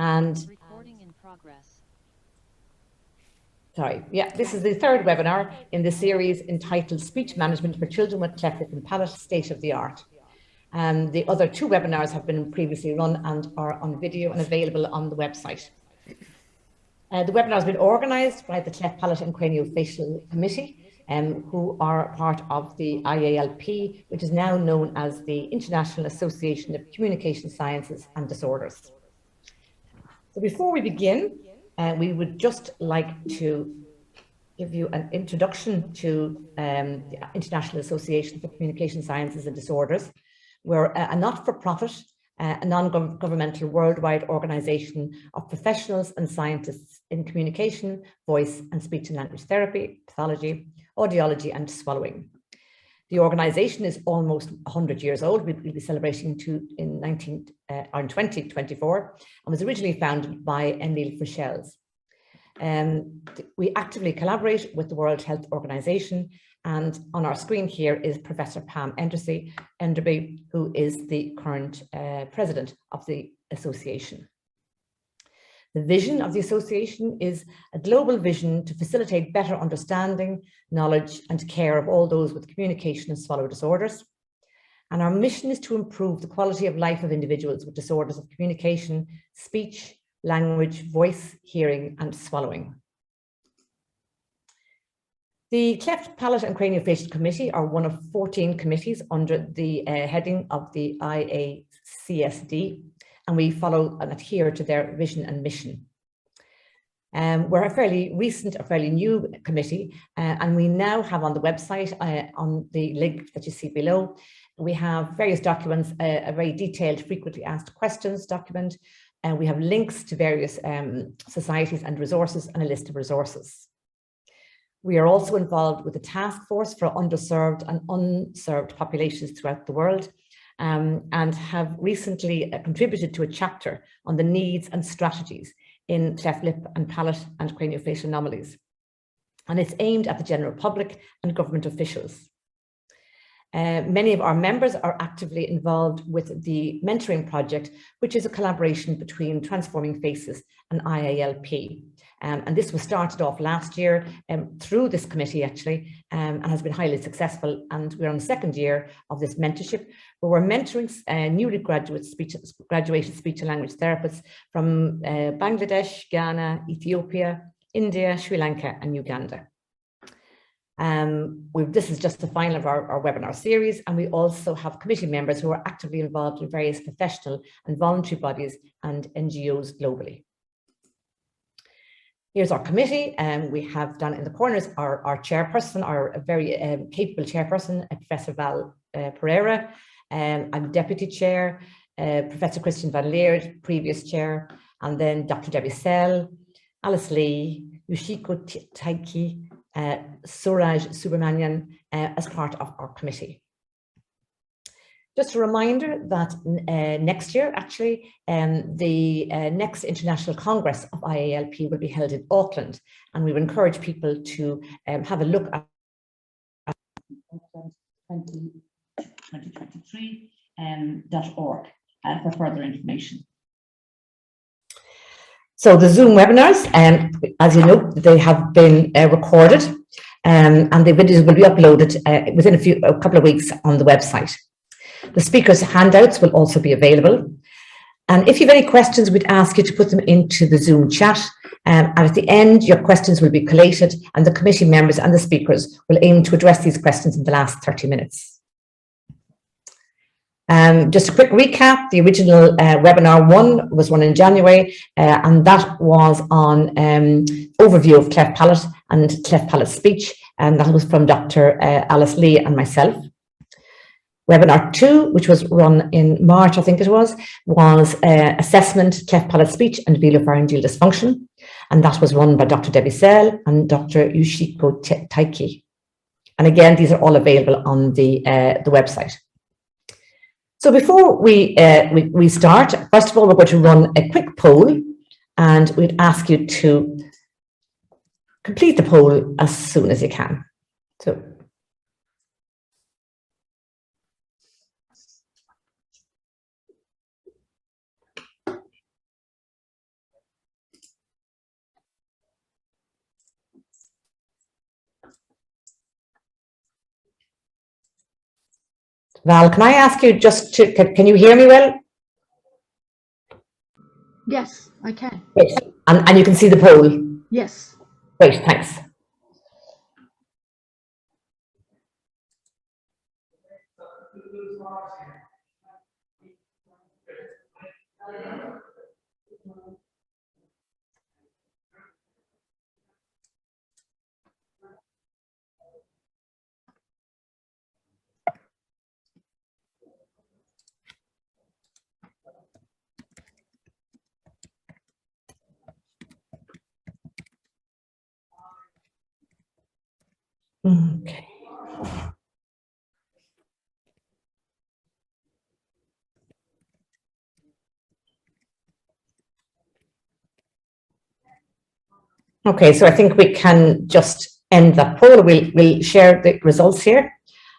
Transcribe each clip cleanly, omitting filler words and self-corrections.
And this is the third webinar in the series entitled Speech Management for Children with Cleft Lip and Palate, State of the Art. The other two webinars have been previously run and are on video and available on the website. The webinar has been organised by the Cleft Palate and Craniofacial Committee, who are part of the IALP, which is now known as the International Association of Communication Sciences and Disorders. So before we begin, we would just like to give you an introduction to the International Association for Communication Sciences and Disorders. We're a not-for-profit, a non-governmental worldwide organisation of professionals and scientists in communication, voice and speech and language therapy, pathology, audiology and swallowing. The organisation is almost 100 years old. We'll be celebrating in 2024 and was originally founded by Int'l for shells. We actively collaborate with the World Health Organization, and on our screen here is Professor Pam Enderby, who is the current president of the association. The vision of the association is a global vision to facilitate better understanding, knowledge and care of all those with communication and swallow disorders. And our mission is to improve the quality of life of individuals with disorders of communication, speech, language, voice, hearing and swallowing. The Cleft, Palate and Craniofacial Committee are one of 14 committees under the heading of the IACSD, and we follow and adhere to their vision and mission. We're a fairly new committee, and we now have on the website, on the link that you see below, we have various documents, a very detailed frequently asked questions document, and we have links to various societies and resources and a list of resources. We are also involved with a task force for underserved and unserved populations throughout the world, and have recently contributed to a chapter on the needs and strategies in cleft lip and palate and craniofacial anomalies. And it's aimed at the general public and government officials. Many of our members are actively involved with the mentoring project, which is a collaboration between Transforming Faces and IALP. And this was started off last year through this committee actually, and has been highly successful. And we're on the second year of this mentorship, where we're mentoring newly graduated speech and language therapists from Bangladesh, Ghana, Ethiopia, India, Sri Lanka and Uganda. This is just the final of our webinar series, and we also have committee members who are actively involved in various professional and voluntary bodies and NGOs globally. Here's our committee, and we have down in the corners our chairperson, our very capable chairperson, Professor Val Pereira. I'm deputy chair, Professor Christian van Leerd, previous chair, and then Dr. Debbie Sell, Alice Lee, Yoshiko Taiki, Suraj Subramanian as part of our committee. Just a reminder that next year, actually, the next International Congress of IALP will be held in Auckland, and we would encourage people to have a look at 2023.org for further information. So the Zoom webinars, as you know, they have been recorded, and the videos will be uploaded within a couple of weeks on the website. The speakers' handouts will also be available. And if you have any questions, we'd ask you to put them into the Zoom chat. And at the end, your questions will be collated, and the committee members and the speakers will aim to address these questions in the last 30 minutes. Just a quick recap, the original webinar 1 was run in January, and that was on overview of cleft palate and cleft palate speech, and that was from Dr. Alice Lee and myself. Webinar 2, which was run in March, I think it was assessment, cleft palate speech and velopharyngeal dysfunction, and that was run by Dr. Debbie Sell and Dr. Yoshiko Taiki. And again, these are all available on the website. So before we start, first of all, we're going to run a quick poll, and we'd ask you to complete the poll as soon as you can. So. Val, can I ask you just to, can you hear me well? Yes, I can. Great. And you can see the poll? Yes. Great, thanks. Okay. Okay, so I think we can just end that poll. We'll share the results here.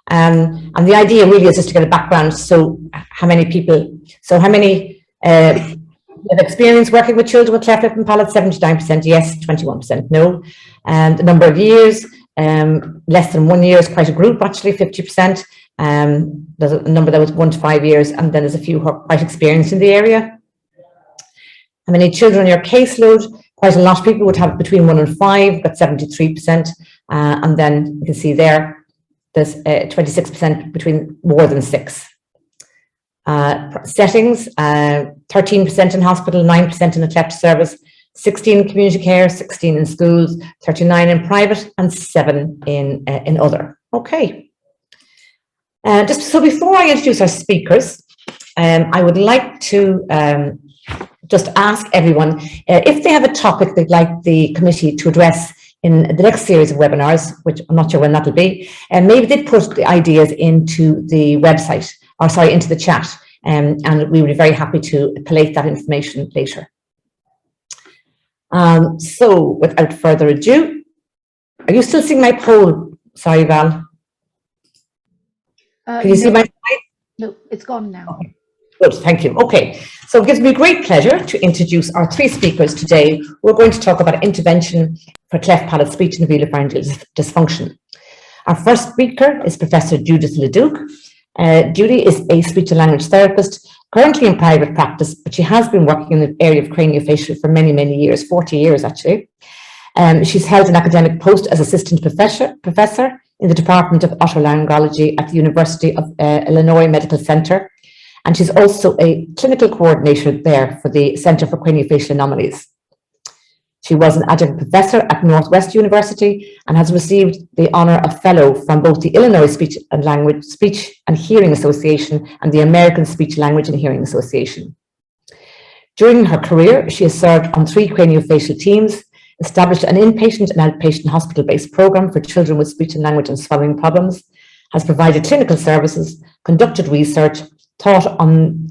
And the idea really is just to get a background. So how many people, how many have experience working with children with cleft lip and palate? 79% yes, 21% no. And the number of years, less than 1 year is quite a group actually, 50%. There's a number that was 1 to 5 years, and then there's a few who are quite experienced in the area. How many children on your caseload? Quite a lot of people would have between 1 and 5, but 73%. And then you can see there's 26% between more than 6. Settings, 13% in hospital, 9% in the cleft service, 16 in community care, 16 in schools, 39 in private, and 7 in other. Okay. Just so before I introduce our speakers, I would like to just ask everyone if they have a topic they'd like the committee to address in the next series of webinars, which I'm not sure when that'll be, and maybe they'd put the ideas into the website, or sorry, into the chat, and we would be very happy to collate that information later. So without further ado, are you still seeing my poll? Sorry, Val. Can you see my slide? No, it's gone now. Okay. Good, thank you. Okay, so it gives me great pleasure to introduce our 3 speakers today. We're going to talk about intervention for cleft palate speech and velopharyngeal dysfunction. Our first speaker is Professor Judith Leduc. Judy is a speech and language therapist, currently in private practice, but she has been working in the area of craniofacial for many, many years, 40 years actually. She's held an academic post as assistant professor in the Department of Otolaryngology at the University of Illinois Medical Center. And she's also a clinical coordinator there for the Center for Craniofacial Anomalies. She was an adjunct professor at Northwest University and has received the honor of fellow from both the Illinois Speech and Hearing Association and the American Speech, Language and Hearing Association. During her career, she has served on 3 craniofacial teams, established an inpatient and outpatient hospital-based program for children with speech and language and swallowing problems, has provided clinical services, conducted research, taught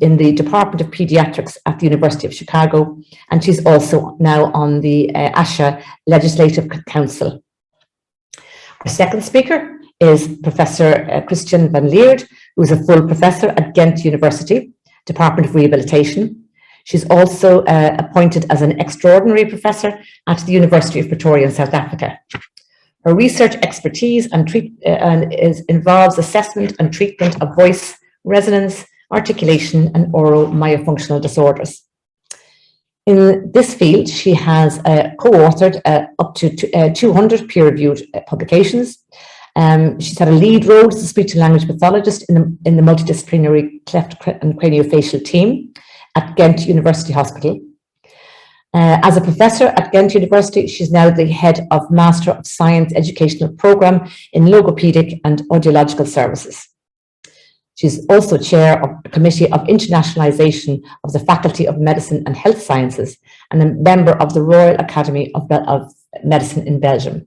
in the Department of Pediatrics at the University of Chicago, and she's also now on the ASHA Legislative Council. Our second speaker is Professor Christian van Leerd, who is a full professor at Ghent University, Department of Rehabilitation. She's also appointed as an extraordinary professor at the University of Pretoria in South Africa. Her research expertise involves assessment and treatment of voice, resonance, articulation, and oral myofunctional disorders. In this field, she has co-authored up to 200 peer-reviewed publications. She's had a lead role as a speech and language pathologist in the multidisciplinary cleft and craniofacial team at Ghent University Hospital. As a professor at Ghent University, she's now the head of Master of Science Educational Program in Logopedic and Audiological Services. She's also chair of the Committee of Internationalization of the Faculty of Medicine and Health Sciences and a member of the Royal Academy of Medicine in Belgium.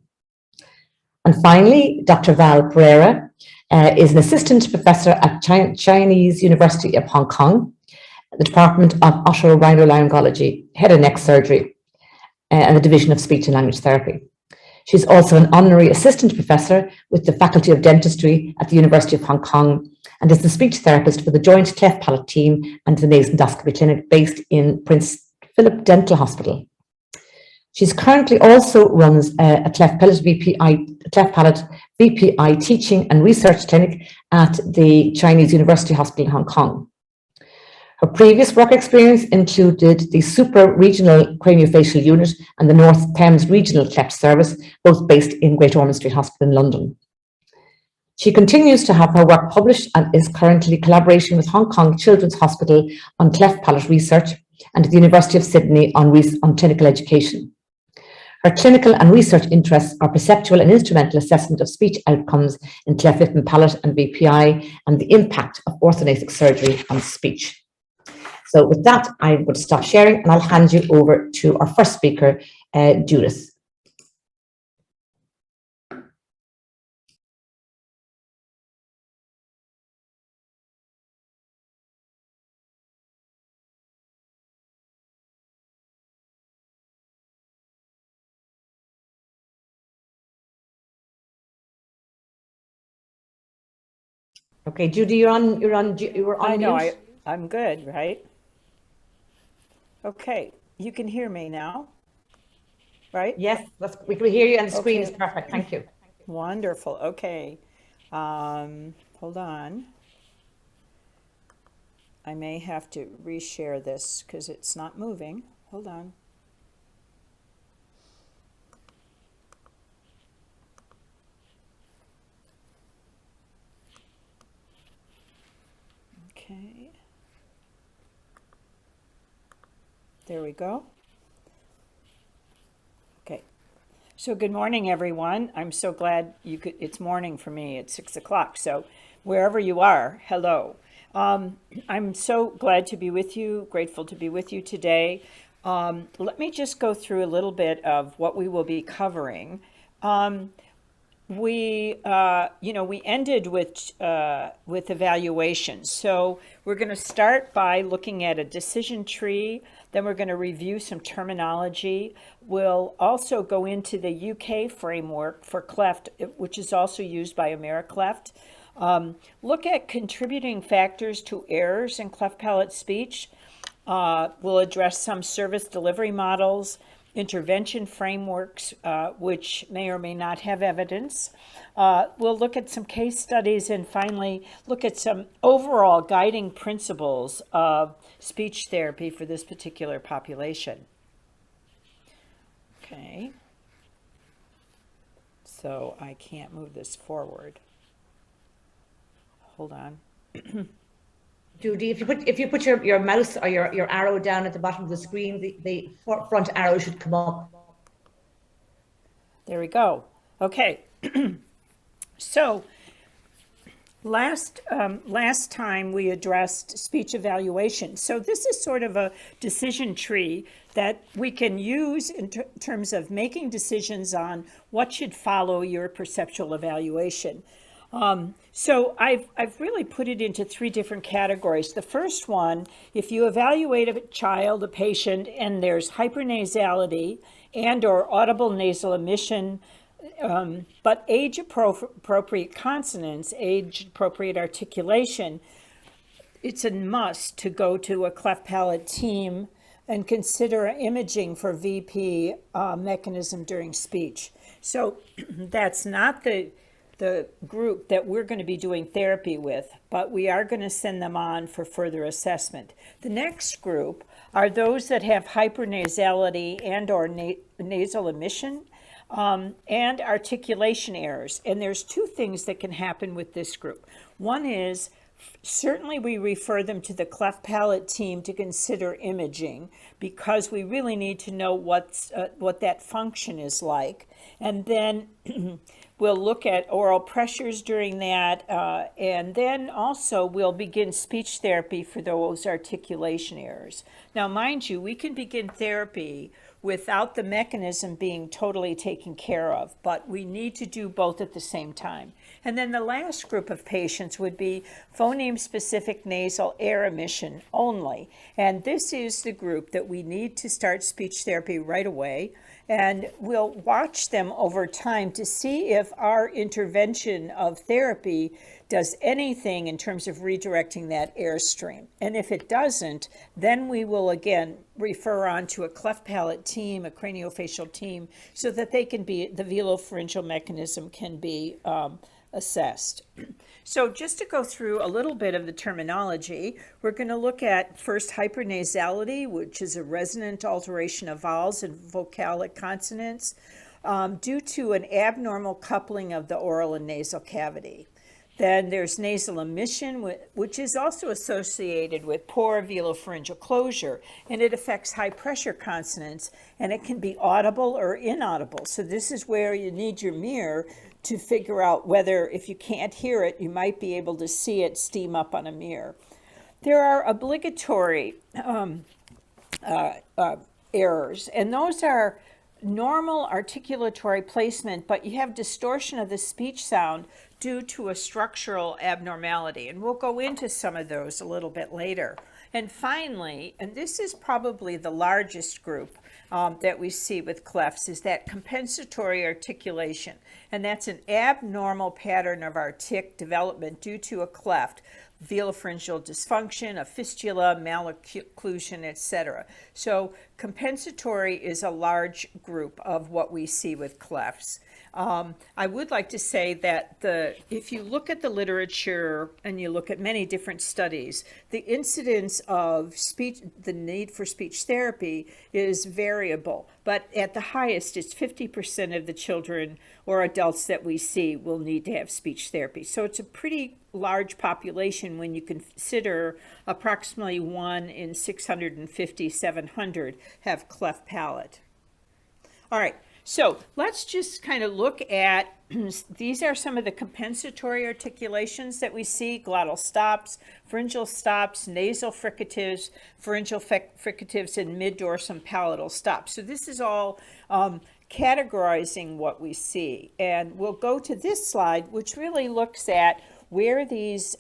And finally, Dr. Val Pereira is an assistant professor at Chinese University of Hong Kong, the Department of Otolaryngology, Head and Neck Surgery, and the Division of Speech and Language Therapy. She's also an honorary assistant professor with the Faculty of Dentistry at the University of Hong Kong and is the speech therapist for the Joint Cleft Palate team and the Nasal Endoscopy Clinic based in Prince Philip Dental Hospital. She's currently also runs a Cleft Palate VPI teaching and research clinic at the Chinese University Hospital in Hong Kong. Her previous work experience included the Super Regional Craniofacial Unit and the North Thames Regional Cleft Service, both based in Great Ormond Street Hospital in London. She continues to have her work published and is currently collaborating with Hong Kong Children's Hospital on cleft palate research and at the University of Sydney on clinical education. Her clinical and research interests are perceptual and instrumental assessment of speech outcomes in cleft lip and palate and VPI and the impact of orthodontic surgery on speech. So with that, I'm going to stop sharing and I'll hand you over to our first speaker, Judith. Okay, Judy, you were on I know, mute. I'm good, right? Okay, you can hear me now, right? Yes, we can hear you and the screen is Okay. perfect. Thank you. Wonderful, okay. Hold on. I may have to reshare this because it's not moving. Hold on. Okay. There we go. Okay. So good morning, everyone. I'm so glad it's morning for me. It's 6 o'clock. So wherever you are, hello. I'm so glad to be with you, grateful to be with you today. Let me just go through a little bit of what we will be covering. We ended with evaluation. So we're going to start by looking at a decision tree. Then we're going to review some terminology. We'll also go into the UK framework for Cleft, which is also used by AmeriCleft. Look at contributing factors to errors in cleft palate speech. We'll address some service delivery models, intervention frameworks, which may or may not have evidence. We'll look at some case studies and finally look at some overall guiding principles of speech therapy for this particular population. Okay. So I can't move this forward. Hold on. Judy, if you put your mouse or your arrow down at the bottom of the screen, the front arrow should come up. There we go. Okay. So last time we addressed speech evaluation. So this is sort of a decision tree that we can use in terms of making decisions on what should follow your perceptual evaluation. So I've really put it into three different categories. The first one, if you evaluate a child, a patient, and there's hypernasality and or audible nasal emission, but age-appropriate consonants, age-appropriate articulation, it's a must to go to a cleft palate team and consider imaging for VP mechanism during speech. So that's not the group that we're going to be doing therapy with, but we are going to send them on for further assessment. The next group are those that have hypernasality and or nasal emission and articulation errors. And there's two things that can happen with this group. One is certainly we refer them to the cleft palate team to consider imaging because we really need to know what that function is like. And then we'll look at oral pressures during that, and then also we'll begin speech therapy for those articulation errors. Now, mind you, we can begin therapy without the mechanism being totally taken care of, but we need to do both at the same time. And then the last group of patients would be phoneme-specific nasal air emission only. And this is the group that we need to start speech therapy right away. And we'll watch them over time to see if if our intervention of therapy does anything in terms of redirecting that airstream. And if it doesn't, then we will again refer on to a cleft palate team, a craniofacial team, so that the velopharyngeal mechanism can be assessed. So just to go through a little bit of the terminology, we're going to look at first hypernasality, which is a resonant alteration of vowels and vocalic consonants due to an abnormal coupling of the oral and nasal cavity. Then there's nasal emission, which is also associated with poor velopharyngeal closure, and it affects high pressure consonants, and it can be audible or inaudible. So this is where you need your mirror to figure out whether, if you can't hear it, you might be able to see it steam up on a mirror. There are obligatory errors, and those are normal articulatory placement, but you have distortion of the speech sound due to a structural abnormality. And we'll go into some of those a little bit later. And finally, and this is probably the largest group that we see with clefts, is that compensatory articulation. And that's an abnormal pattern of artic development due to a cleft, velopharyngeal dysfunction, a fistula, malocclusion, etc. So compensatory is a large group of what we see with clefts. I would like to say that if you look at the literature and you look at many different studies, the incidence of the need for speech therapy is variable, but at the highest, it's 50% of the children or adults that we see will need to have speech therapy. So it's a pretty large population when you consider approximately 1 in 650, 700 have cleft palate. All right. So let's just kind of look at, these are some of the compensatory articulations that we see: glottal stops, pharyngeal stops, nasal fricatives, pharyngeal fricatives, and mid-dorsum palatal stops. So this is all categorizing what we see. And we'll go to this slide, which really looks at where these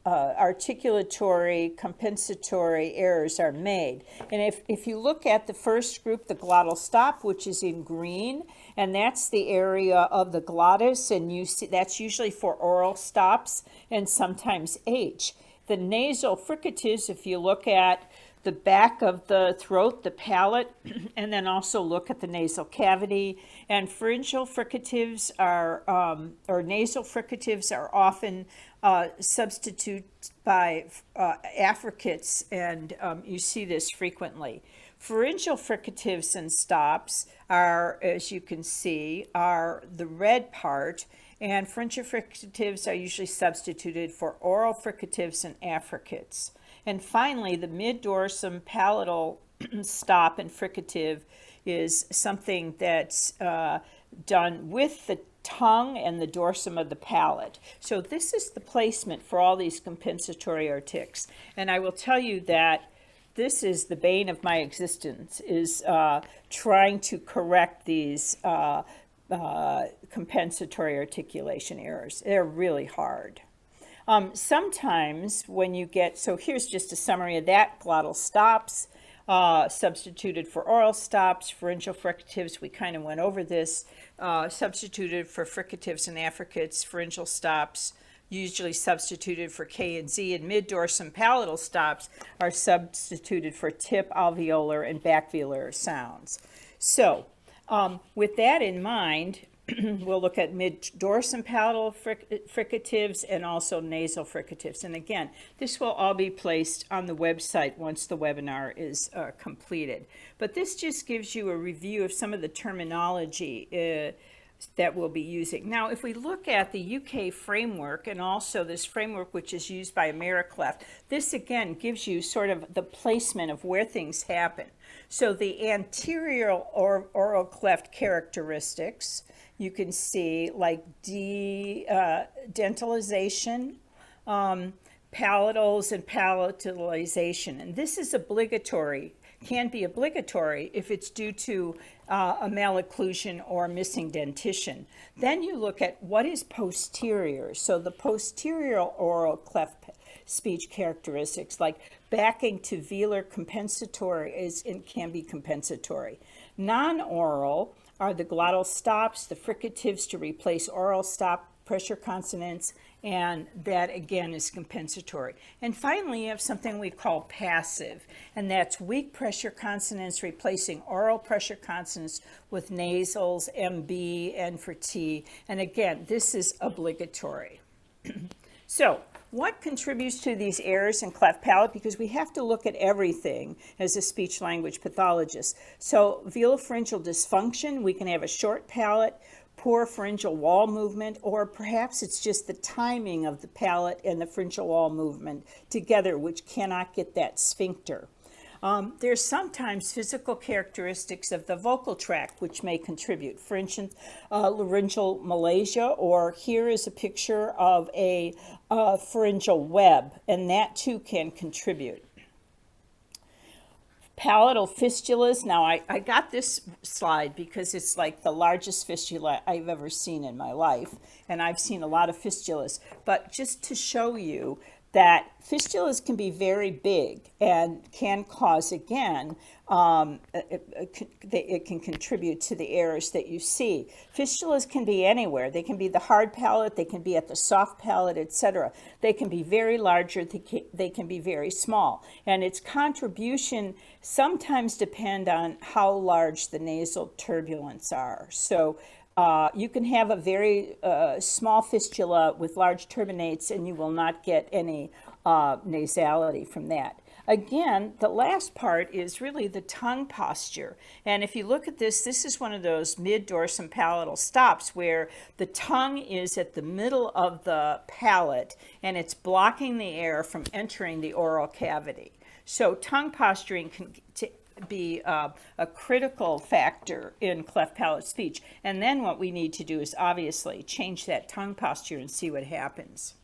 articulatory compensatory errors are made. And if you look at the first group, the glottal stop, which is in green, and that's the area of the glottis, and you see that's usually for oral stops and sometimes H. The nasal fricatives, if you look at the back of the throat, the palate, and then also look at the nasal cavity. And pharyngeal fricatives are, or nasal fricatives are often substituted by affricates, and you see this frequently. Pharyngeal fricatives and stops are, as you can see, are the red part, and pharyngeal fricatives are usually substituted for oral fricatives and affricates. And finally, the mid-dorsum palatal stop and fricative is something that's done with the tongue and the dorsum of the palate. So this is the placement for all these compensatory artics. And I will tell you that this is the bane of my existence, is trying to correct these compensatory articulation errors. They're really hard. Sometimes when you get, so here's just a summary of that: glottal stops, substituted for oral stops, pharyngeal fricatives, we kind of went over this, substituted for fricatives and affricates, pharyngeal stops, usually substituted for K and Z, and mid-dorsum palatal stops are substituted for tip, alveolar, and backvelar sounds. So with that in mind, we'll look at mid-dorsum palatal fricatives and also nasal fricatives. And again, this will all be placed on the website once the webinar is completed. But this just gives you a review of some of the terminology that we'll be using. Now, if we look at the UK framework and also this framework which is used by AmeriCleft, this again gives you sort of the placement of where things happen. So the anterior oral cleft characteristics, you can see like dentalization, palatals, and palatalization. And this is obligatory, can be obligatory if it's due to a malocclusion or missing dentition. Then you look at what is posterior. So the posterior oral cleft speech characteristics like backing to velar compensatory can be compensatory. Non-oral are the glottal stops, the fricatives to replace oral stop pressure consonants, and that again is compensatory. And finally, you have something we call passive, and that's weak pressure consonants replacing oral pressure consonants with nasals, MB, and for T. And again, this is obligatory. So, what contributes to these errors in cleft palate? Because we have to look at everything as a speech language pathologist. So, velopharyngeal dysfunction, we can have a short palate, poor pharyngeal wall movement, or perhaps it's just the timing of the palate and the pharyngeal wall movement together, which cannot get that sphincter. There's sometimes physical characteristics of the vocal tract which may contribute. For instance, laryngeal malacia, or here is a picture of a pharyngeal web, and that too can contribute. Palatal fistulas. Now, I got this slide because it's like the largest fistula I've ever seen in my life, and I've seen a lot of fistulas. But just to show you that fistulas can be very big and can cause, again, it can contribute to the errors that you see. Fistulas can be anywhere. They can be the hard palate, they can be at the soft palate, etc. They can be very large, or they can be very small. And its contribution sometimes depend on how large the nasal turbulence are. So you can have a very small fistula with large turbinates, and you will not get any nasality from that. Again, the last part is really the tongue posture. And if you look at this, this is one of those mid-dorsum palatal stops where the tongue is at the middle of the palate and it's blocking the air from entering the oral cavity. So tongue posturing can be a critical factor in cleft palate speech. And then what we need to do is obviously change that tongue posture and see what happens.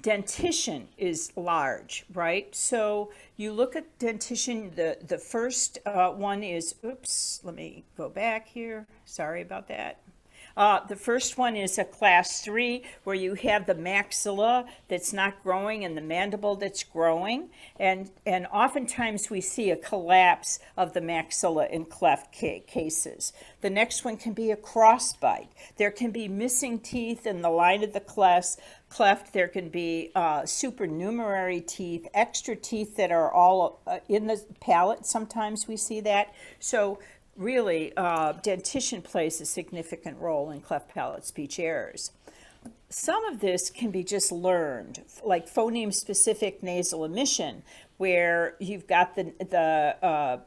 Dentition is large, right? So you look at dentition, the first one is, oops, let me go back here. Sorry about that. The first one is a class 3 where you have the maxilla that's not growing and the mandible that's growing. And oftentimes we see a collapse of the maxilla in cleft cases. The next one can be a crossbite. There can be missing teeth in the line of the cleft. There can be supernumerary teeth, extra teeth that are all in the palate. Sometimes we see that. So really, dentition plays a significant role in cleft palate speech errors. Some of this can be just learned, like phoneme-specific nasal emission, where you've got the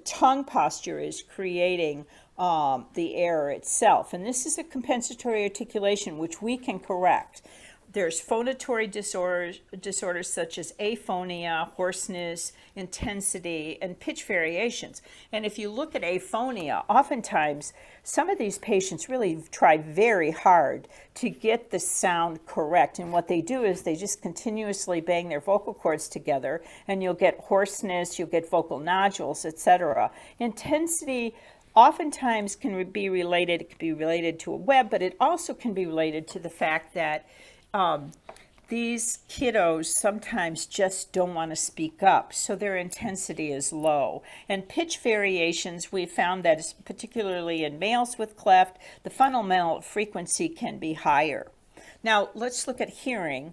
tongue posture is creating the error itself. And this is a compensatory articulation, which we can correct. There's phonatory disorders such as aphonia, hoarseness, intensity, and pitch variations. And if you look at aphonia, oftentimes some of these patients really try very hard to get the sound correct. And what they do is they just continuously bang their vocal cords together, and you'll get hoarseness, you'll get vocal nodules, etc. Intensity oftentimes can be related, it can be related to a web, but it also can be related to the fact that these kiddos sometimes just don't want to speak up, so their intensity is low. And pitch variations, we found that particularly in males with cleft, the fundamental frequency can be higher. Now, let's look at hearing.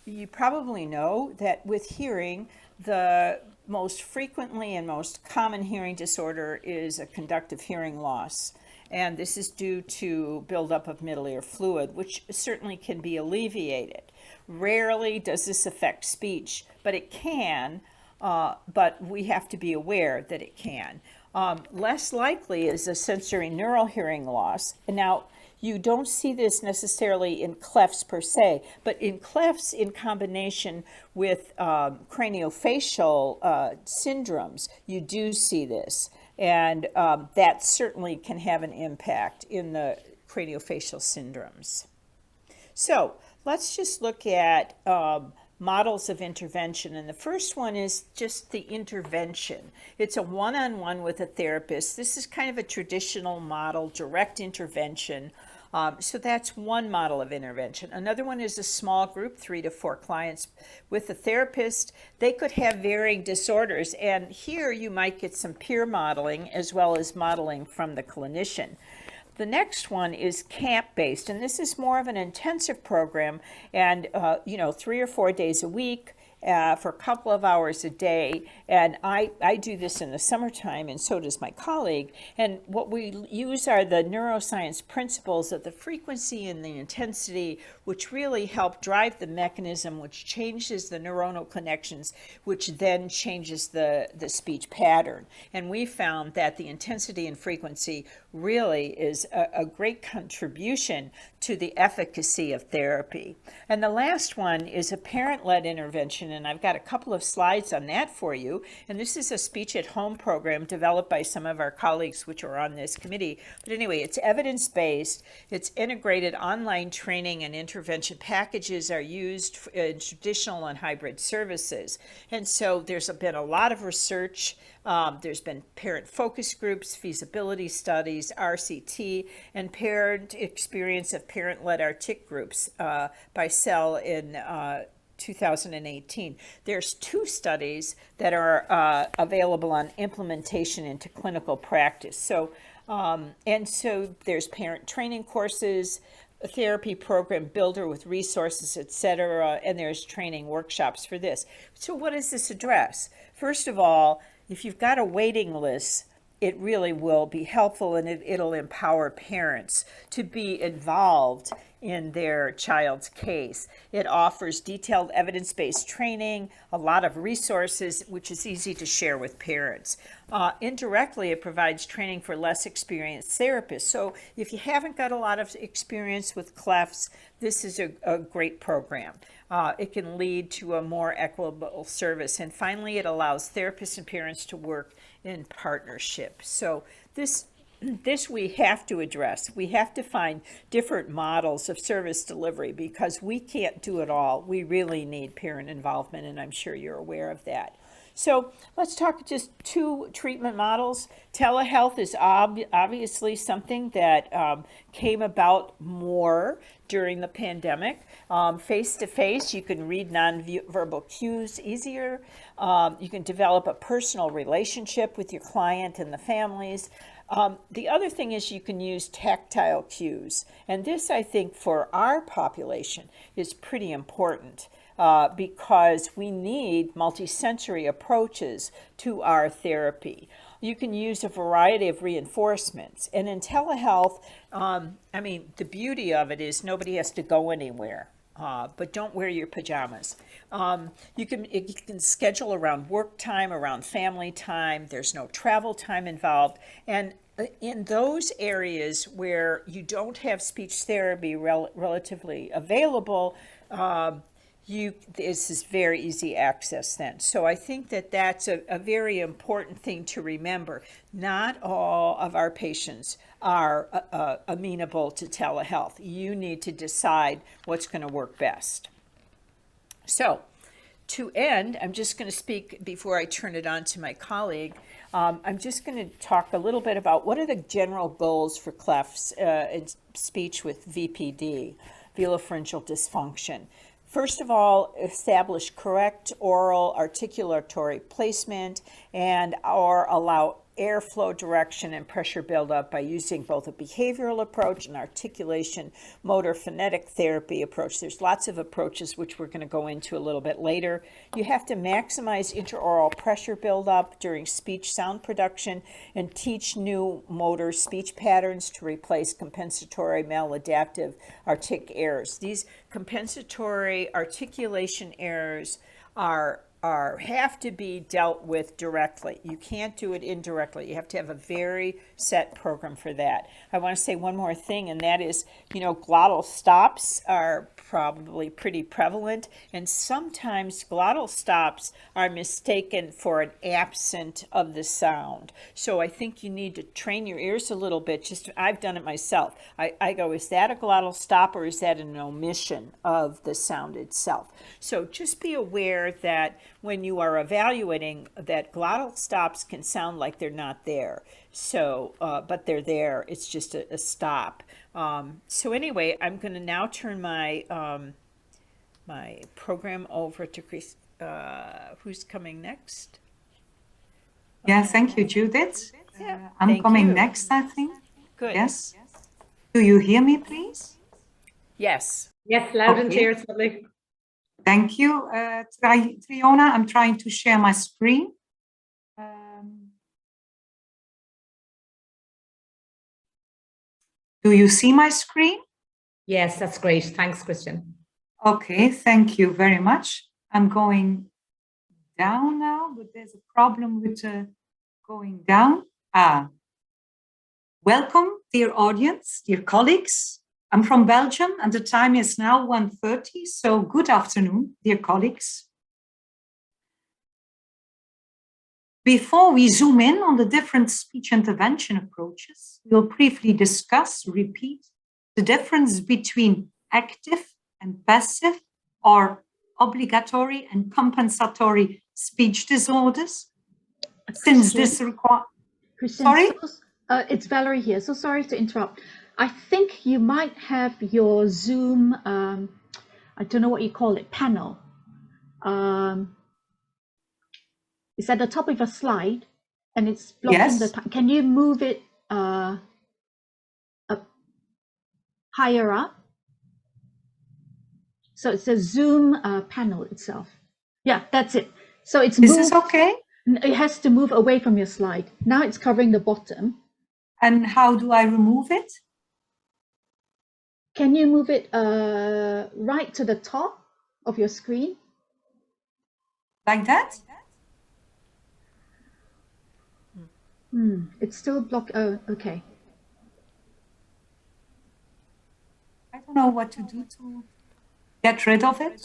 You probably know that with hearing, the most frequently and most common hearing disorder is a conductive hearing loss. And this is due to buildup of middle ear fluid, which certainly can be alleviated. Rarely does this affect speech, but it can, but we have to be aware that it can. Less likely is a sensory neural hearing loss. And now, you don't see this necessarily in clefts per se, but in clefts in combination with craniofacial syndromes, you do see this. And that certainly can have an impact in the craniofacial syndromes. So let's just look at models of intervention. And the first one is just the intervention. It's a one-on-one with a therapist. This is kind of a traditional model, direct intervention. So that's one model of intervention. Another one is a small group, 3 to 4 clients with a therapist. They could have varying disorders, and here you might get some peer modeling as well as modeling from the clinician. The next one is camp-based, and this is more of an intensive program, and 3 or 4 days a week for a couple of hours a day. And I do this in the summertime, and so does my colleague. And what we use are the neuroscience principles of the frequency and the intensity, which really help drive the mechanism, which changes the neuronal connections, which then changes the speech pattern. And we found that the intensity and frequency really is a great contribution to the efficacy of therapy. And the last one is a parent-led intervention, and I've got a couple of slides on that for you. And this is a speech at home program developed by some of our colleagues which are on this committee. But anyway, it's evidence-based, it's integrated online training and intervention packages are used in traditional and hybrid services. And so there's been a lot of research. There's been parent focus groups, feasibility studies, RCT, and parent experience of parent-led ARTIC groups by Cell in 2018. There's 2 studies that are available on implementation into clinical practice. So there's parent training courses, a therapy program builder with resources, etc., and there's training workshops for this. So what does this address? First of all, if you've got a waiting list, it really will be helpful, and it'll empower parents to be involved in their child's case. It offers detailed evidence-based training, a lot of resources, which is easy to share with parents. Indirectly, it provides training for less experienced therapists. So if you haven't got a lot of experience with clefts, this is a great program. It can lead to a more equitable service. And finally, it allows therapists and parents to work in partnership. So this we have to address. We have to find different models of service delivery because we can't do it all. We really need parent involvement, and I'm sure you're aware of that. So let's talk just 2 treatment models. Telehealth is obviously something that came about more during the pandemic. Face-to-face, you can read nonverbal cues easier. You can develop a personal relationship with your client and the families. The other thing is you can use tactile cues. And this, I think, for our population is pretty important. Because we need multisensory approaches to our therapy. You can use a variety of reinforcements. And in telehealth, the beauty of it is nobody has to go anywhere. But don't wear your pajamas. You can schedule around work time, around family time. There's no travel time involved. And in those areas where you don't have speech therapy relatively available, this is very easy access then. So I think that that's a very important thing to remember. Not all of our patients are amenable to telehealth. You need to decide what's going to work best. So to end, I'm just going to speak before I turn it on to my colleague. I'm just going to talk a little bit about what are the general goals for clefts in speech with VPD, velopharyngeal dysfunction. First of all, establish correct oral articulatory placement or allow airflow direction and pressure buildup by using both a behavioral approach and articulation motor phonetic therapy approach. There's lots of approaches which we're going to go into a little bit later. You have to maximize intraoral pressure buildup during speech sound production and teach new motor speech patterns to replace compensatory maladaptive artic errors. These compensatory articulation errors have to be dealt with directly. You can't do it indirectly. You have to have a very set program for that. I want to say one more thing, and that is, glottal stops are probably pretty prevalent, and sometimes glottal stops are mistaken for an absent of the sound. So I think you need to train your ears a little bit. I've done it myself. I go, is that a glottal stop or is that an omission of the sound itself? So just be aware that when you are evaluating, that glottal stops can sound like they're not there. So, but they're there. It's just a stop. So anyway, I'm going to now turn my my program over to Chris. Who's coming next? Yeah, thank you, Judith. Yeah, I'm thank coming you. next, I think. Good. Yes. Do you hear me, please? Yes. Yes, loud and Okay. clear, it's lovely. Thank you. Triona, I'm trying to share my screen. Do you see my screen? Yes, that's great. Thanks, Christian. Okay, thank you very much. I'm going down now, but there's a problem with going down. Welcome, dear audience, dear colleagues. I'm from Belgium and the time is now 1:30, so good afternoon, dear colleagues. Before we zoom in on the different speech intervention approaches, we'll briefly discuss, repeat, the difference between active and passive or obligatory and compensatory speech disorders. Since this requires... Christian, Sorry? it's Valerie here. So sorry to interrupt. I think you might have your Zoom, I don't know what you call it, panel. It's at the top of a slide and it's blocking Yes. Can you move it up, higher up? So it's a Zoom panel itself. Yeah, that's it. So it's Is moved. this okay? It has to move away from your slide. Now it's covering the bottom. And how do I remove it? Can you move it right to the top of your screen? Like that? It's still blocked. Oh, okay. I don't know what to do to get rid of it.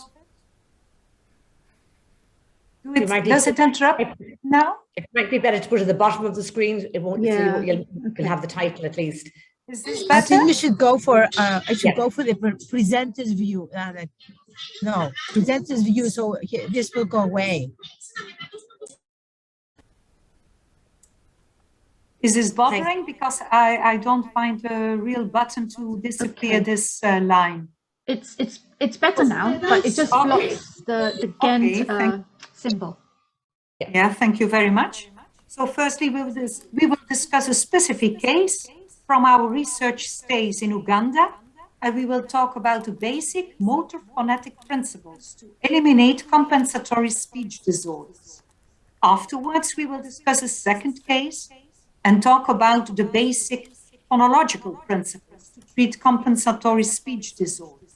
Does it interrupt now? It might be better to put it at the bottom of the screen. It won't. Yeah, So you'll okay. have the title at least. Is this I think better? we should go for I should Yeah. go for the presenter's view. No, presenter's view. So this will go away. Is this bothering? Because I don't find a real button to disappear Okay. this line. It's better now, but it just blocks the Ghent symbol. Yeah, thank you very much. So firstly, we will discuss a specific case from our research stays in Uganda, and we will talk about the basic motor phonetic principles to eliminate compensatory speech disorders. Afterwards, we will discuss a second case and talk about the basic phonological principles to treat compensatory speech disorders.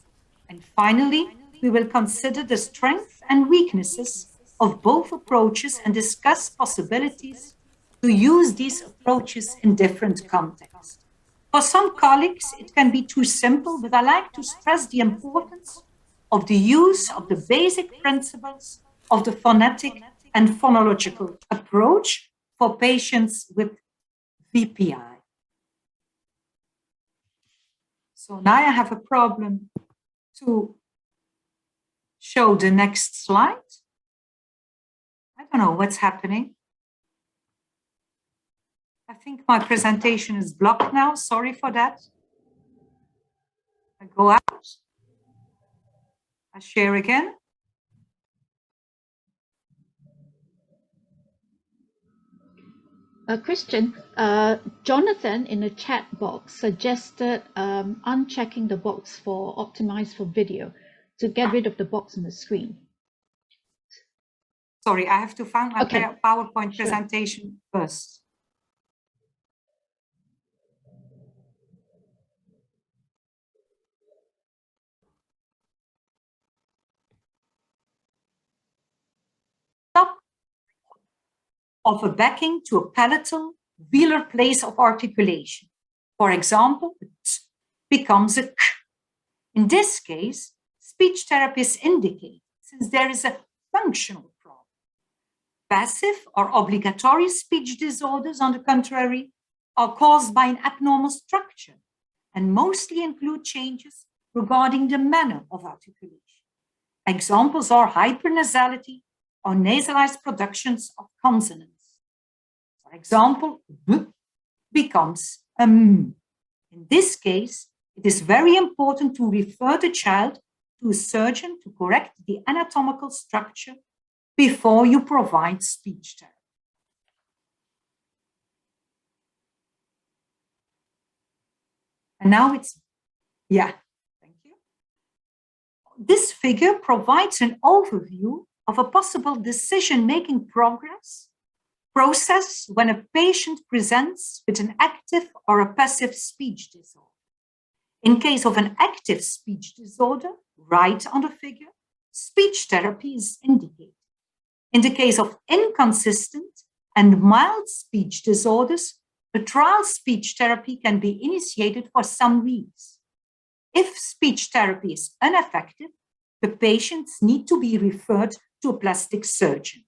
And finally, we will consider the strengths and weaknesses of both approaches and discuss possibilities to use these approaches in different contexts. For some colleagues, it can be too simple, but I like to stress the importance of the use of the basic principles of the phonetic and phonological approach for patients with VPI. So now I have a problem to show the next slide. I don't know what's happening. I think my presentation is blocked now. Sorry for that. I go out. I share again. Christian, Jonathan in the chat box suggested unchecking the box for optimize for video to get rid of the box on the screen. Sorry, I have to find my Okay. PowerPoint Sure. presentation first. Stop of a backing to a palatal velar place of articulation. For example, a t becomes a k. In this case, speech therapists indicate, since there is a functional problem. Passive or obligatory speech disorders, on the contrary, are caused by an abnormal structure and mostly include changes regarding the manner of articulation. Examples are hypernasality, or nasalized productions of consonants. For example, B becomes a M. In this case, it is very important to refer the child to a surgeon to correct the anatomical structure before you provide speech therapy. And now it's, yeah, thank you. This figure provides an overview of a possible decision-making process when a patient presents with an active or a passive speech disorder. In case of an active speech disorder, right on the figure, speech therapy is indicated. In the case of inconsistent and mild speech disorders, a trial speech therapy can be initiated for some weeks. If speech therapy is ineffective, the patients need to be referred to a plastic surgeon.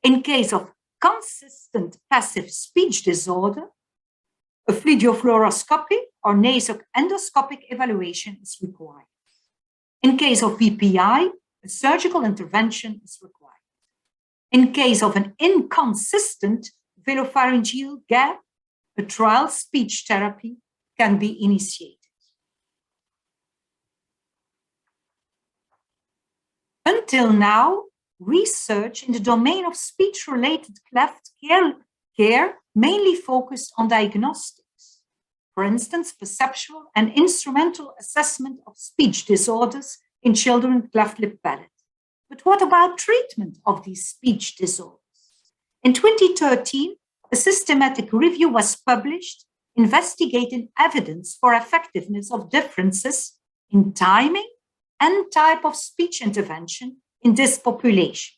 In case of consistent passive speech disorder, a phlebothoracoscopy or nasoendoscopic evaluation is required. In case of VPI, a surgical intervention is required. In case of an inconsistent velopharyngeal gap, a trial speech therapy can be initiated. Until now, research in the domain of speech-related cleft care mainly focused on diagnostics. For instance, perceptual and instrumental assessment of speech disorders in children with cleft lip palate. But what about treatment of these speech disorders? In 2013, a systematic review was published investigating evidence for effectiveness of differences in timing and type of speech intervention in this population.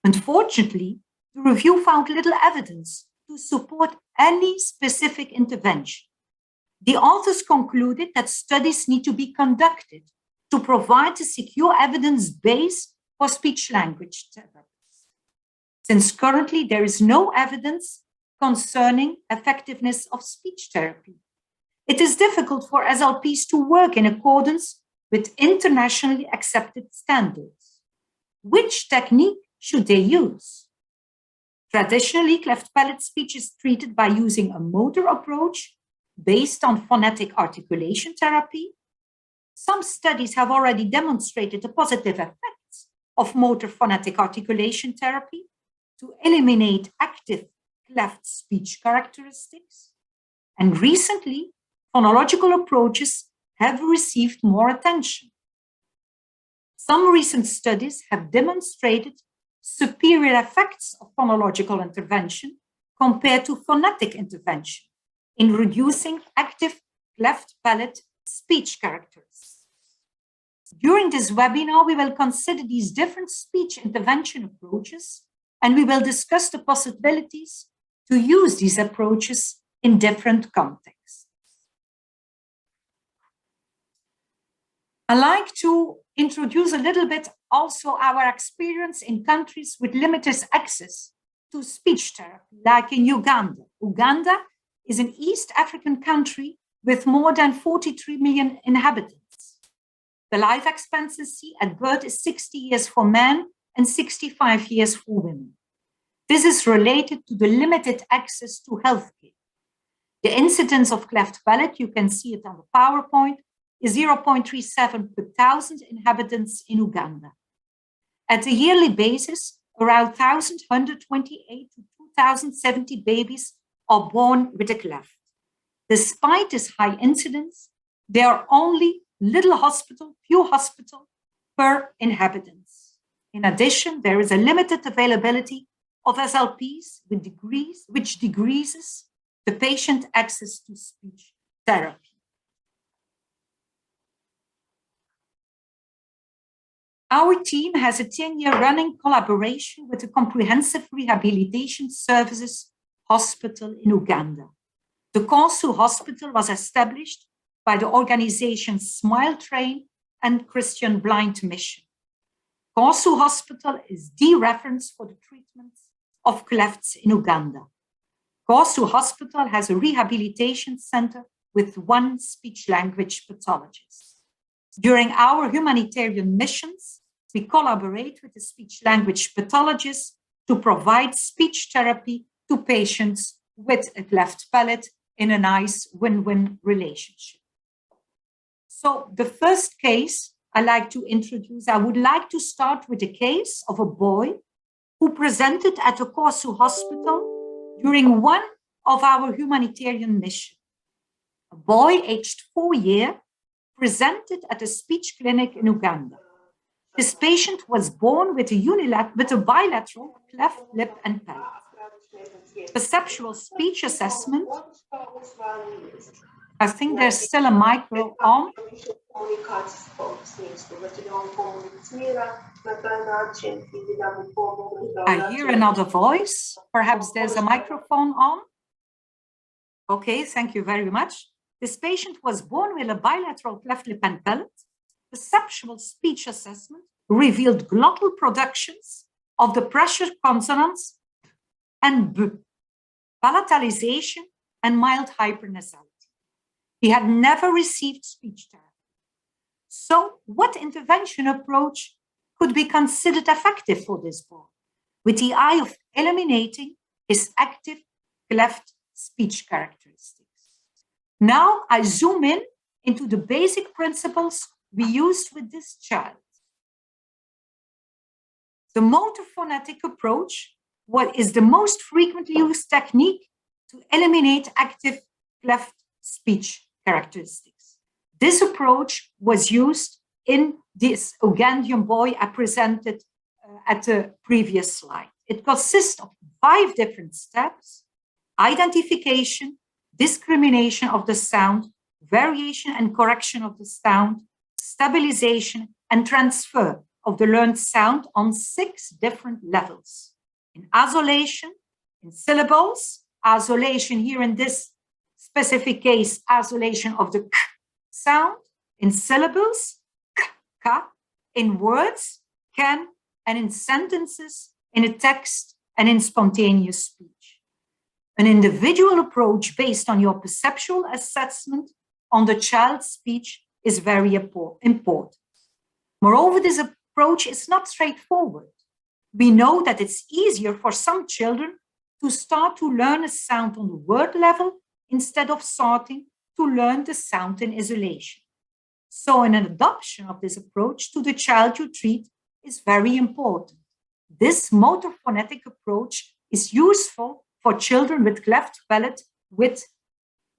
Unfortunately, the review found little evidence to support any specific intervention. The authors concluded that studies need to be conducted to provide a secure evidence base for speech-language therapies. Since currently there is no evidence concerning effectiveness of speech therapy, it is difficult for SLPs to work in accordance with internationally accepted standards. Which technique should they use? Traditionally, cleft palate speech is treated by using a motor approach based on phonetic articulation therapy. Some studies have already demonstrated the positive effects of motor phonetic articulation therapy to eliminate active cleft speech characteristics. And recently, phonological approaches have received more attention. Some recent studies have demonstrated superior effects of phonological intervention compared to phonetic intervention in reducing active cleft palate speech characteristics. During this webinar, we will consider these different speech intervention approaches, and we will discuss the possibilities to use these approaches in different contexts. I'd like to introduce a little bit also our experience in countries with limited access to speech therapy, like in Uganda. Uganda is an East African country with more than 43 million inhabitants. The life expectancy at birth is 60 years for men and 65 years for women. This is related to the limited access to healthcare. The incidence of cleft palate, you can see it on the PowerPoint, is 0.37 per 1,000 inhabitants in Uganda. At a yearly basis, around 1,128 to 2,070 babies are born with a cleft. Despite this high incidence, there are only few hospitals per inhabitants. In addition, there is a limited availability of SLPs which decreases the patient access to speech therapy. Our team has a 10-year running collaboration with the Comprehensive Rehabilitation Services Hospital in Uganda. The Kosu Hospital was established by the organization Smile Train and Christian Blind Mission. Kosu Hospital is the reference for the treatment of clefts in Uganda. Kosu Hospital has a rehabilitation center with 1 speech-language pathologist. During our humanitarian missions, we collaborate with the speech-language pathologist to provide speech therapy to patients with a cleft palate in a nice win-win relationship. So the first case I like to introduce, I would like to start with a case of a boy who presented at a Corsu hospital during one of our humanitarian missions. A boy aged 4 years presented at a speech clinic in Uganda. This patient was born with a bilateral cleft lip and palate. Perceptual speech assessment. I think there's still a micro on. I hear another voice. Perhaps there's a microphone on. Okay, thank you very much. This patient was born with a bilateral cleft lip and palate. Perceptual speech assessment revealed glottal productions of the pressure consonants and b, palatalization and mild hypernasality. He had never received speech therapy. So what intervention approach could be considered effective for this boy, with the eye of eliminating his active cleft speech characteristics? Now I zoom in into the basic principles we used with this child. The motor phonetic approach, what is the most frequently used technique to eliminate active cleft speech characteristics. This approach was used in this Ugandan boy I presented at the previous slide. It consists of 5 different steps: identification, discrimination of the sound, variation and correction of the sound, stabilization, and transfer of the learned sound on 6 different levels. In isolation, in syllables, isolation here in this specific case, isolation of the k sound, in syllables, k, ka, in words, can, and in sentences, in a text, and in spontaneous speech. An individual approach based on your perceptual assessment on the child's speech is very important. Moreover, this approach is not straightforward. We know that it's easier for some children to start to learn a sound on the word level instead of starting to learn the sound in isolation. So an adoption of this approach to the child you treat is very important. This motor phonetic approach is useful for children with cleft palate with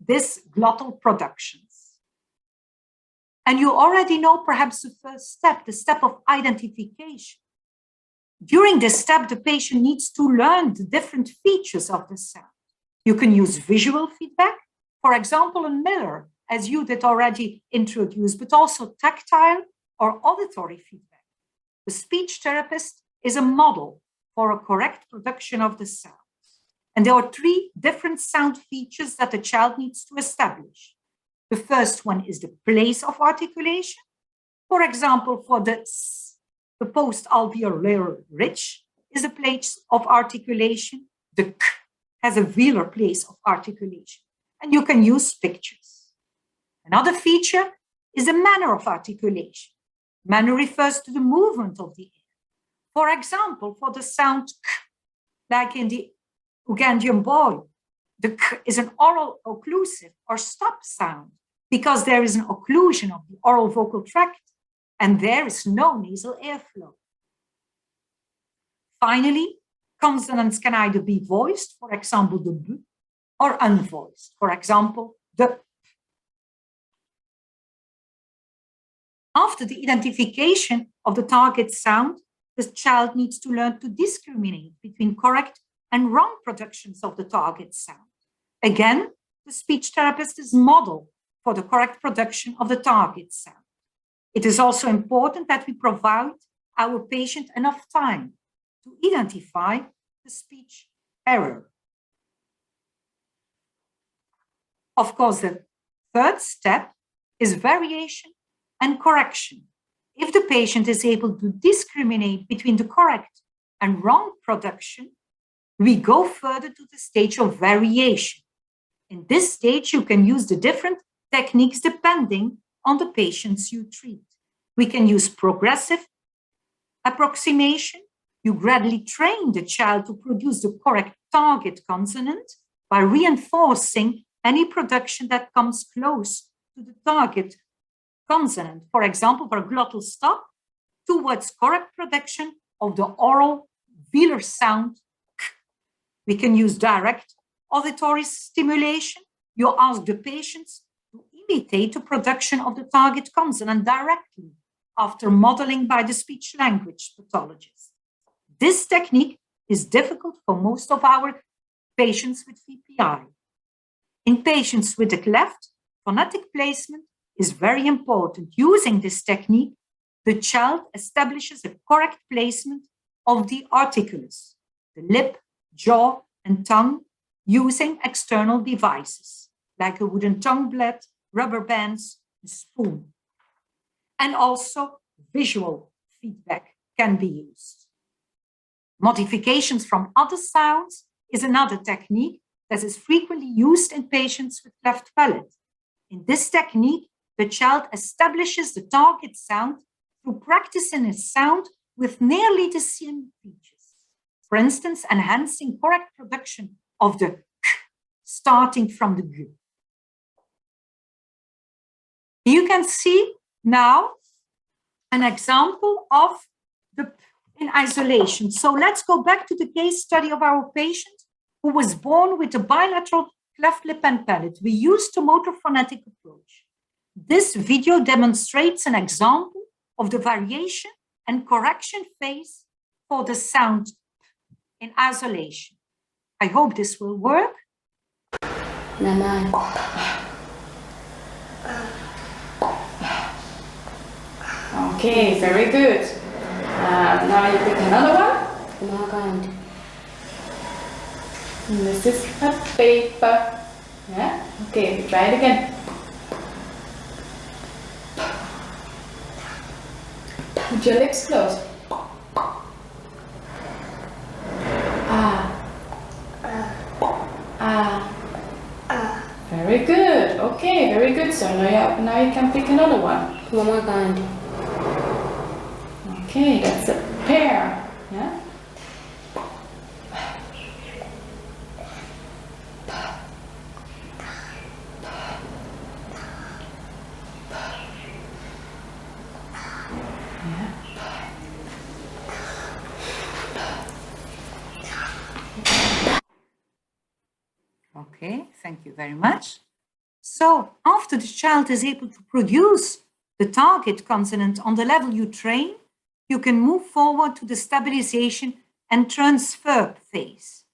this glottal productions. And you already know perhaps the first step, the step of identification. During this step, the patient needs to learn the different features of the sound. You can use visual feedback, for example, a mirror, as you did already introduce, but also tactile or auditory feedback. The speech therapist is a model for a correct production of the sound. And there are 3 different sound features that the child needs to establish. The first one is the place of articulation. For example, for the post-alveolar ridge is a place of articulation. The k has a velar place of articulation. And you can use pictures. Another feature is the manner of articulation. Manner refers to the movement of the air. For example, for the sound k, like in the Ugandan boy, the k is an oral occlusive or stop sound because there is an occlusion of the oral vocal tract and there is no nasal airflow. Finally, consonants can either be voiced, for example, the b, or unvoiced, for example, the p. After the identification of the target sound, the child needs to learn to discriminate between correct and wrong productions of the target sound. Again, the speech therapist is model for the correct production of the target sound. It is also important that we provide our patient enough time to identify the speech error. Of course, the third step is variation and correction. If the patient is able to discriminate between the correct and wrong production, we go further to the stage of variation. In this stage, you can use the different techniques depending on the patients you treat. We can use progressive approximation, you gradually train the child to produce the correct target consonant by reinforcing any production that comes close to the target consonant. For example, for a glottal stop, towards correct production of the oral velar sound. We can use direct auditory stimulation. You ask the patients to imitate the production of the target consonant directly after modeling by the speech language pathologist. This technique is difficult for most of our patients with VPI. In patients with a cleft, phonetic placement is very important. Using this technique, the child establishes a correct placement of the articulus, the lip, jaw, and tongue, using external devices, like a wooden tongue blade, rubber bands, a spoon. And also visual feedback can be used. Modifications from other sounds is another technique that is frequently used in patients with cleft palate. In this technique, the child establishes the target sound through practicing a sound with nearly the same features. For instance, enhancing correct production of the k, starting from the g. You can see now an example of the in isolation. So let's go back to the case study of our patient who was born with a bilateral cleft lip and palate. We used the motor phonetic approach. This video demonstrates an example of the variation and correction phase for the sound in isolation. I hope this will work. Okay, very good. Now you pick another one. This is a paper. Yeah? Okay, try it again. Put your lips closed. Very good. Okay, very good. So now you can pick another one. Okay, that's a pear. Yeah? Okay, thank you very much. So after the child is able to produce the target consonant on the level you train, you can move forward to the stabilization and transfer phase.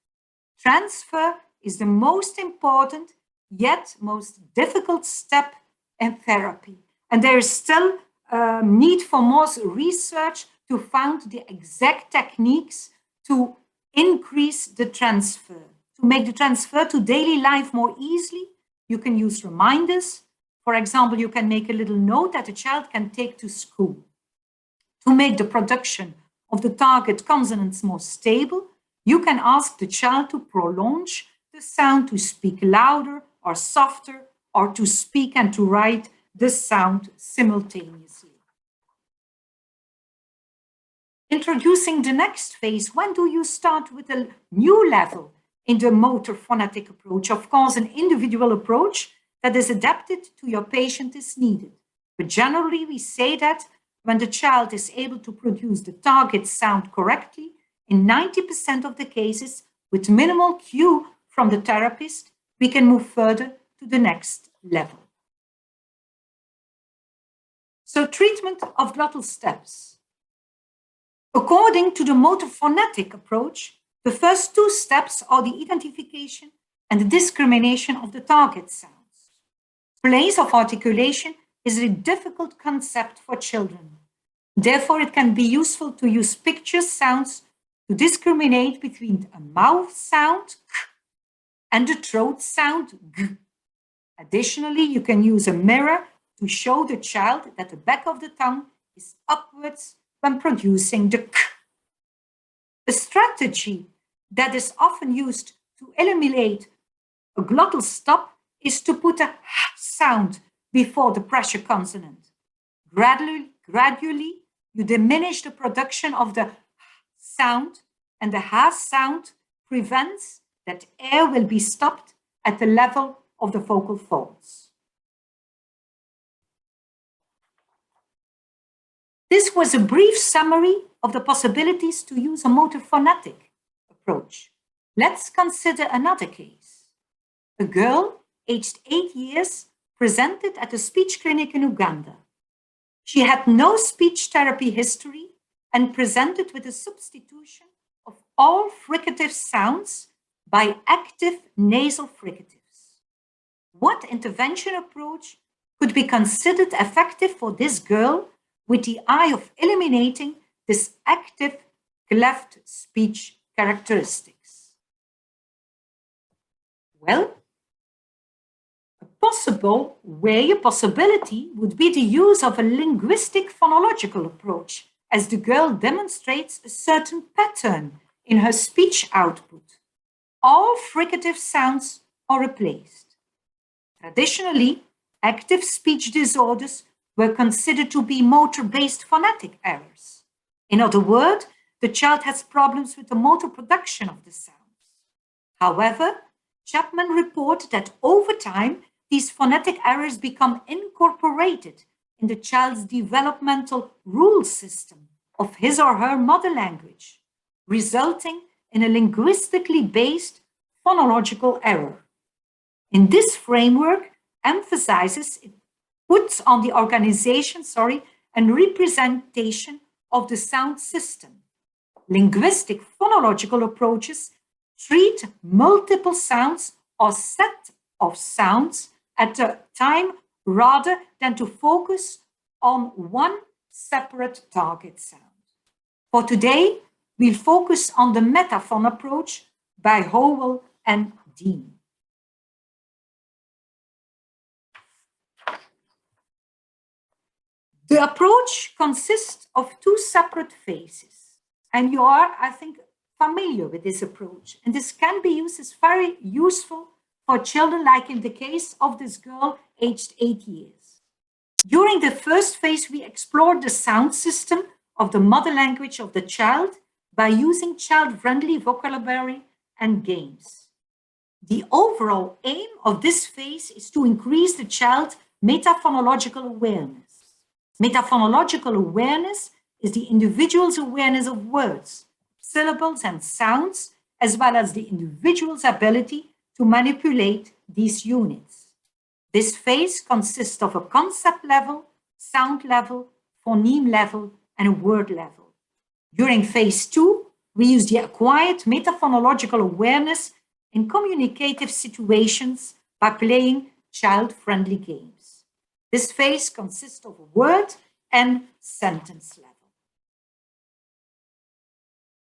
Transfer is the most important yet most difficult step in therapy. And there is still a need for more research to find the exact techniques to increase the transfer. To make the transfer to daily life more easily, you can use reminders. For example, you can make a little note that a child can take to school. To make the production of the target consonants more stable, you can ask the child to prolong the sound, to speak louder or softer, or to speak and to write the sound simultaneously. Introducing the next phase, when do you start with a new level in the motor phonetic approach? Of course, an individual approach that is adapted to your patient is needed. But generally, we say that when the child is able to produce the target sound correctly, in 90% of the cases, with minimal cue from the therapist, we can move further to the next level. So, treatment of glottal steps. According to the motor phonetic approach, the first two steps are the identification and the discrimination of the target sounds. Place of articulation is a difficult concept for children. Therefore, it can be useful to use picture sounds to discriminate between a mouth sound k and the throat sound g. Additionally, you can use a mirror to show the child that the back of the tongue is upwards when producing the k. A strategy that is often used to eliminate a glottal stop is to put a h sound before the pressure consonant. Gradually, you diminish the production of the sound, and the ha sound prevents that air will be stopped at the level of the vocal folds. This was a brief summary of the possibilities to use a motor phonetic approach. Let's consider another case. A girl, aged 8 years, presented at a speech clinic in Uganda. She had no speech therapy history and presented with a substitution of all fricative sounds by active nasal fricatives. What intervention approach could be considered effective for this girl with the eye of eliminating this active cleft speech characteristics? Well, a possibility would be the use of a linguistic phonological approach, as the girl demonstrates a certain pattern in her speech output. All fricative sounds are replaced. Traditionally, active speech disorders were considered to be motor-based phonetic errors. In other words, the child has problems with the motor production of the sounds. However, Chapman reported that over time, these phonetic errors become incorporated in the child's developmental rule system of his or her mother language, resulting in a linguistically based phonological error. In this framework, it puts on the organization, and representation of the sound system. Linguistic phonological approaches treat multiple sounds or set of sounds at a time rather than to focus on one separate target sound. For today, we'll focus on the metaphon approach by Howell and Dean. The approach consists of 2 separate phases, and you are, I think, familiar with this approach, and this can be used as very useful for children, like in the case of this girl aged 8 years. During the first phase, we explored the sound system of the mother language of the child by using child-friendly vocabulary and games. The overall aim of this phase is to increase the child's metaphonological awareness. Metaphonological awareness is the individual's awareness of words, syllables, and sounds, as well as the individual's ability to manipulate these units. This phase consists of a concept level, sound level, phoneme level, and a word level. During phase 2, we use the acquired metaphonological awareness in communicative situations by playing child-friendly games. This phase consists of a word and sentence level.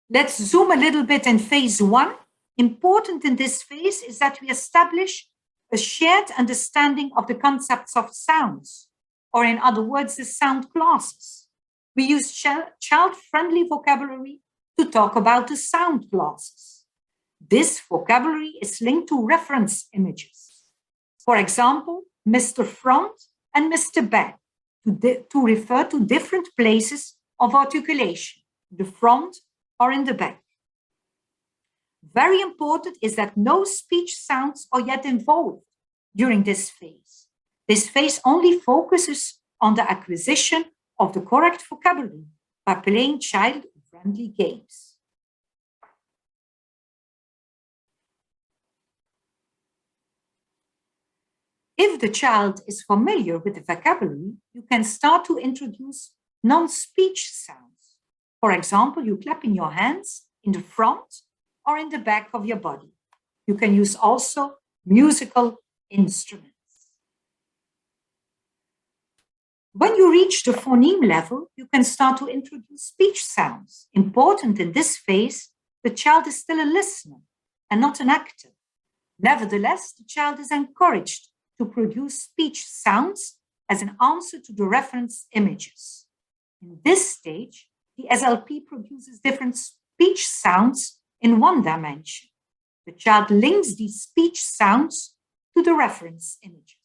Let's zoom a little bit in phase 1. Important in this phase is that we establish a shared understanding of the concepts of sounds, or in other words, the sound classes. We use child-friendly vocabulary to talk about the sound classes. This vocabulary is linked to reference images. For example, Mr. Front and Mr. Back, to refer to different places of articulation, the front or in the back. Very important is that no speech sounds are yet involved during this phase. This phase only focuses on the acquisition of the correct vocabulary by playing child-friendly games. If the child is familiar with the vocabulary, you can start to introduce non-speech sounds. For example, you clap in your hands in the front or in the back of your body. You can use also musical instruments. When you reach the phoneme level, you can start to introduce speech sounds. Important in this phase, the child is still a listener and not an actor. Nevertheless, the child is encouraged to produce speech sounds as an answer to the reference images. In this stage, the SLP produces different speech sounds in one dimension. The child links these speech sounds to the reference images.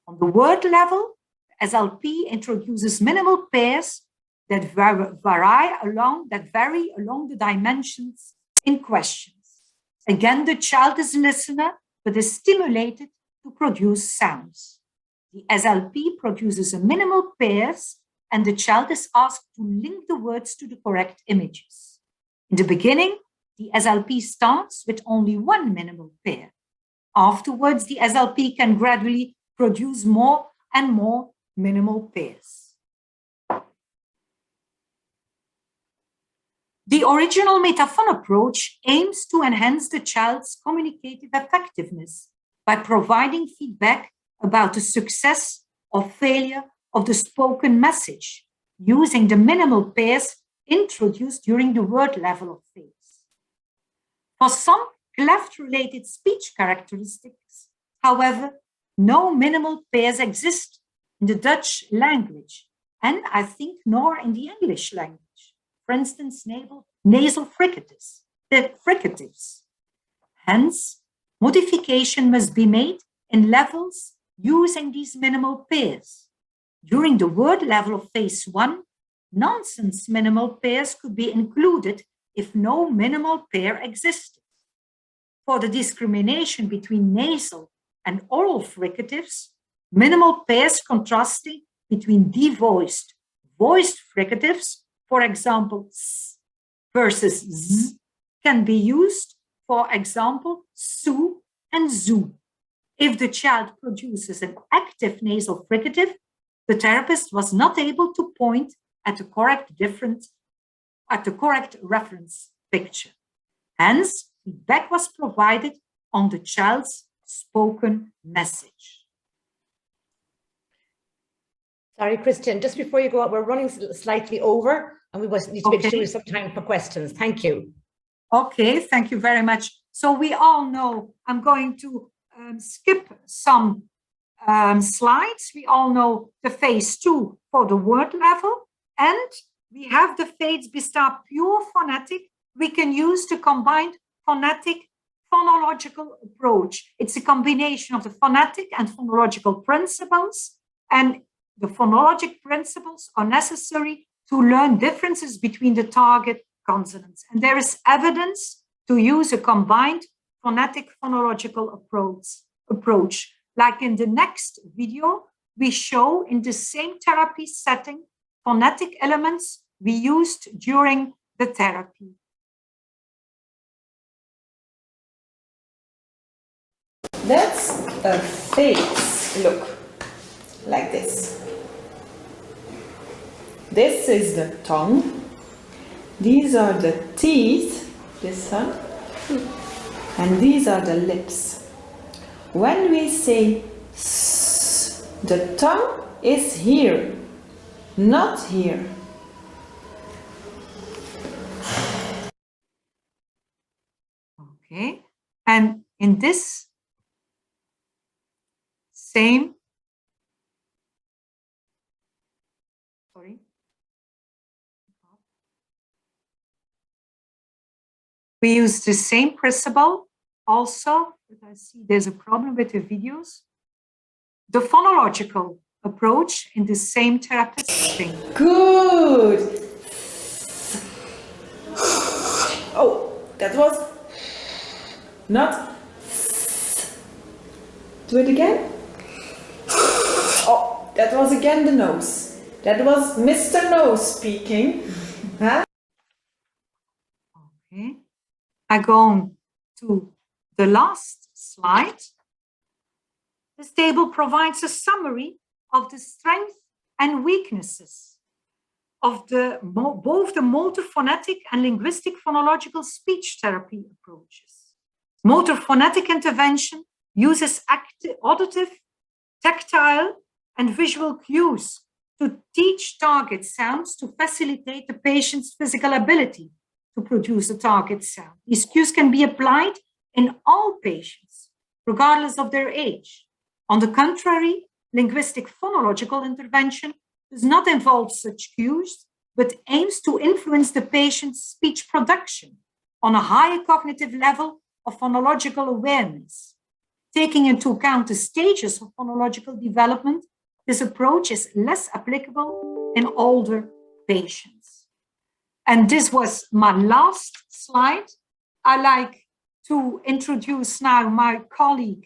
On the word level, SLP introduces minimal pairs that vary along the dimensions in questions. Again, the child is listener, but is stimulated to produce sounds. The SLP produces a minimal pairs, and the child is asked to link the words to the correct images. In the beginning, the SLP starts with only one minimal pair. Afterwards, the SLP can gradually produce more and more minimal pairs. The original metaphone approach aims to enhance the child's communicative effectiveness by providing feedback about the success or failure of the spoken message, using the minimal pairs introduced during the word level of phase. For some Cleft-related speech characteristics, however, no minimal pairs exist in the Dutch language, and I think nor in the English language. For instance, nasal fricatives. Hence, modification must be made in levels using these minimal pairs. During the word level of phase 1, nonsense minimal pairs could be included if no minimal pair existed. For the discrimination between nasal and oral fricatives, minimal pairs contrasting between devoiced, voiced fricatives, for example, s versus z, can be used, for example, su and zoo. If the child produces an active nasal fricative, the therapist was not able to point at the correct reference picture. Hence, feedback was provided on the child's spoken message. Sorry, Christian, just before you go out, we're running slightly over and we need to make sure we have some time for questions. Thank you. Okay, thank you very much. So we all know, I'm going to skip some slides. We all know the phase 2 for the word level, and we have the phase bestar pure phonetic. We can use the combined phonological approach. It's a combination of the phonetic and phonological principles, and the phonologic principles are necessary to learn differences between the target consonants. And there is evidence to use a combined phonetic phonological approach. Like in the next video, we show in the same therapy setting phonetic elements we used during the therapy. That's a face look, like this. This is the tongue. These are the teeth, this one, and these are the lips. When we say s, the tongue is here, not here. Okay, and in this same, we use the same principle also, but I see there's a problem with the videos. The phonological approach in the same therapeutic setting. Good. Oh, that was not. Do it again. Oh, that was again the nose. That was Mr. Nose speaking. Huh? Okay. I go on to the last slide. This table provides a summary of the strengths and weaknesses of both the motor phonetic and linguistic phonological speech therapy approaches. Motor phonetic intervention uses auditive, tactile, and visual cues to teach target sounds to facilitate the patient's physical ability to produce a target sound. These cues can be applied in all patients, regardless of their age. On the contrary, linguistic phonological intervention does not involve such cues, but aims to influence the patient's speech production on a higher cognitive level of phonological awareness, taking into account the stages of phonological development this approach is less applicable in older patients. And this was my last slide. I like to introduce now my colleague,